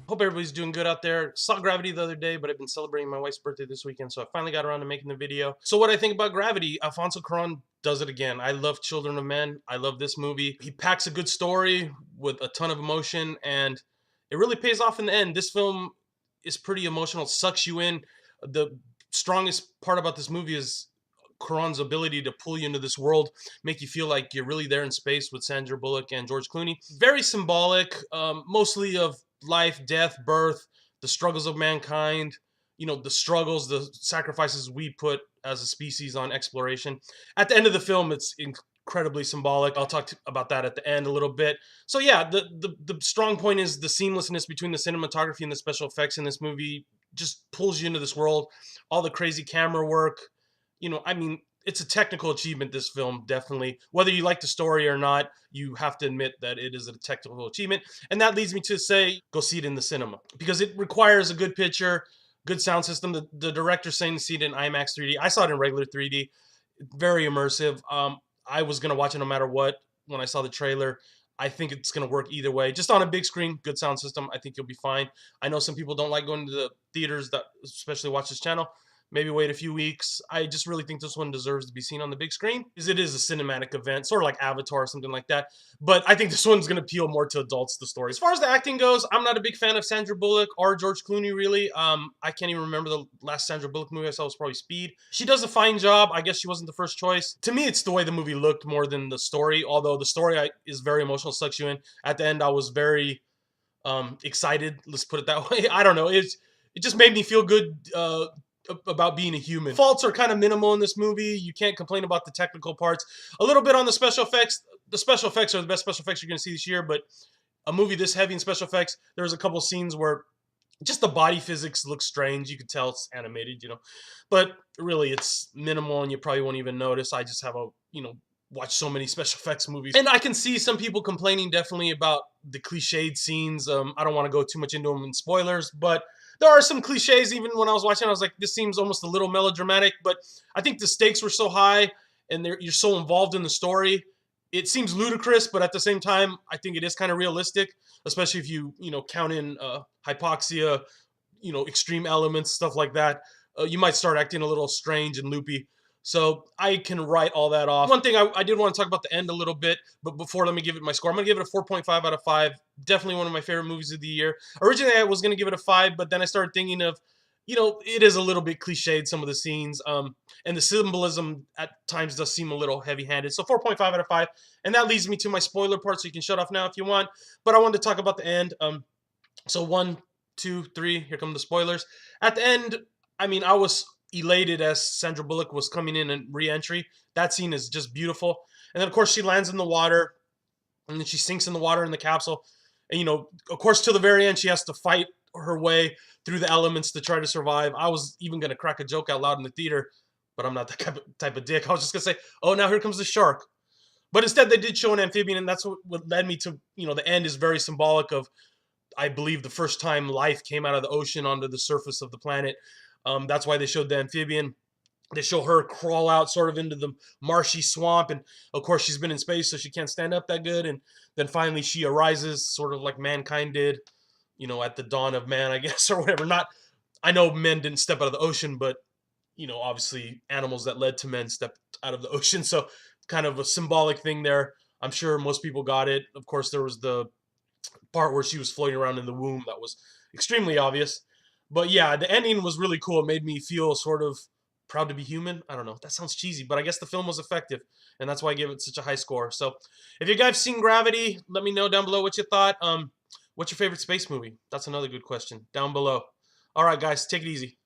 Hope everybody's doing good out there. Saw Gravity the other day, but I've been celebrating my wife's birthday this weekend, so I finally got around to making the video. So what I think about Gravity, Alfonso Cuarón does it again. I love Children of Men. I love this movie. He packs a good story with a ton of emotion, and it really pays off in the end. This film is pretty emotional, sucks you in. The strongest part about this movie is Cuarón's ability to pull you into this world, make you feel like you're really there in space with Sandra Bullock and George Clooney. Very symbolic, mostly of life, death, birth, the struggles of mankind, you know, the struggles, the sacrifices we put as a species on exploration. At the end of the film, it's incredibly symbolic. I'll talk about that at the end a little bit. So yeah, the strong point is the seamlessness between the cinematography and the special effects in this movie just pulls you into this world. All the crazy camera work, you know, I mean, it's a technical achievement, this film, definitely. Whether you like the story or not, you have to admit that it is a technical achievement. And that leads me to say, go see it in the cinema. Because it requires a good picture, good sound system. The director's saying to see it in IMAX 3D. I saw it in regular 3D. Very immersive. I was going to watch it no matter what when I saw the trailer. I think it's going to work either way. Just on a big screen, good sound system, I think you'll be fine. I know some people don't like going to the theaters, that especially watch this channel. Maybe wait a few weeks. I just really think this one deserves to be seen on the big screen, because it is a cinematic event, sort of like Avatar or something like that. But I think this one's going to appeal more to adults, the story. As far as the acting goes, I'm not a big fan of Sandra Bullock or George Clooney, really. I can't even remember the last Sandra Bullock movie I saw was probably Speed. She does a fine job. I guess she wasn't the first choice. To me, it's the way the movie looked more than the story, although the story is very emotional, sucks you in. At the end, I was very excited. Let's put it that way. I don't know. It just made me feel good about being a human. Faults are kind of minimal in this movie. You can't complain about the technical parts. A little bit on the special effects. The special effects are the best special effects you're going to see this year, but a movie this heavy in special effects, there's a couple scenes where just the body physics looks strange. You could tell it's animated, you know, but really it's minimal and you probably won't even notice. I just have watched so many special effects movies, and I can see some people complaining definitely about the cliched scenes. I don't want to go too much into them in spoilers, but there are some cliches. Even when I was watching, I was like, this seems almost a little melodramatic, but I think the stakes were so high and you're so involved in the story. It seems ludicrous, but at the same time, I think it is kind of realistic, especially if you count in hypoxia, extreme elements, stuff like that. You might start acting a little strange and loopy. So I can write all that off. One thing I did want to talk about the end a little bit, but before, let me give it my score. I'm going to give it a 4.5 out of 5. Definitely one of my favorite movies of the year. Originally, I was going to give it a 5, but then I started thinking of, it is a little bit cliched, some of the scenes, and the symbolism at times does seem a little heavy-handed. So 4.5 out of 5, and that leads me to my spoiler part, so you can shut off now if you want. But I wanted to talk about the end. So 1, 2, 3, here come the spoilers. At the end, I mean, I was elated as Sandra Bullock was coming in and re-entry. That scene is just beautiful. And then, of course, she lands in the water, and then she sinks in the water in the capsule. And, of course, till the very end, she has to fight her way through the elements to try to survive. I was even going to crack a joke out loud in the theater, but I'm not that type of dick. I was just going to say, oh, now here comes the shark. But instead, they did show an amphibian, and that's what led me to, the end is very symbolic of, I believe, the first time life came out of the ocean onto the surface of the planet. That's why they showed the amphibian. They show her crawl out sort of into the marshy swamp. And, of course, she's been in space, so she can't stand up that good. And then finally she arises sort of like mankind did, at the dawn of man, I guess, or whatever. I know men didn't step out of the ocean, but, obviously animals that led to men stepped out of the ocean. So kind of a symbolic thing there. I'm sure most people got it. Of course, there was the part where she was floating around in the womb that was extremely obvious. But yeah, the ending was really cool. It made me feel sort of proud to be human. I don't know. That sounds cheesy, but I guess the film was effective, and that's why I gave it such a high score. So if you guys have seen Gravity, let me know down below what you thought. What's your favorite space movie? That's another good question. Down below. All right, guys, take it easy.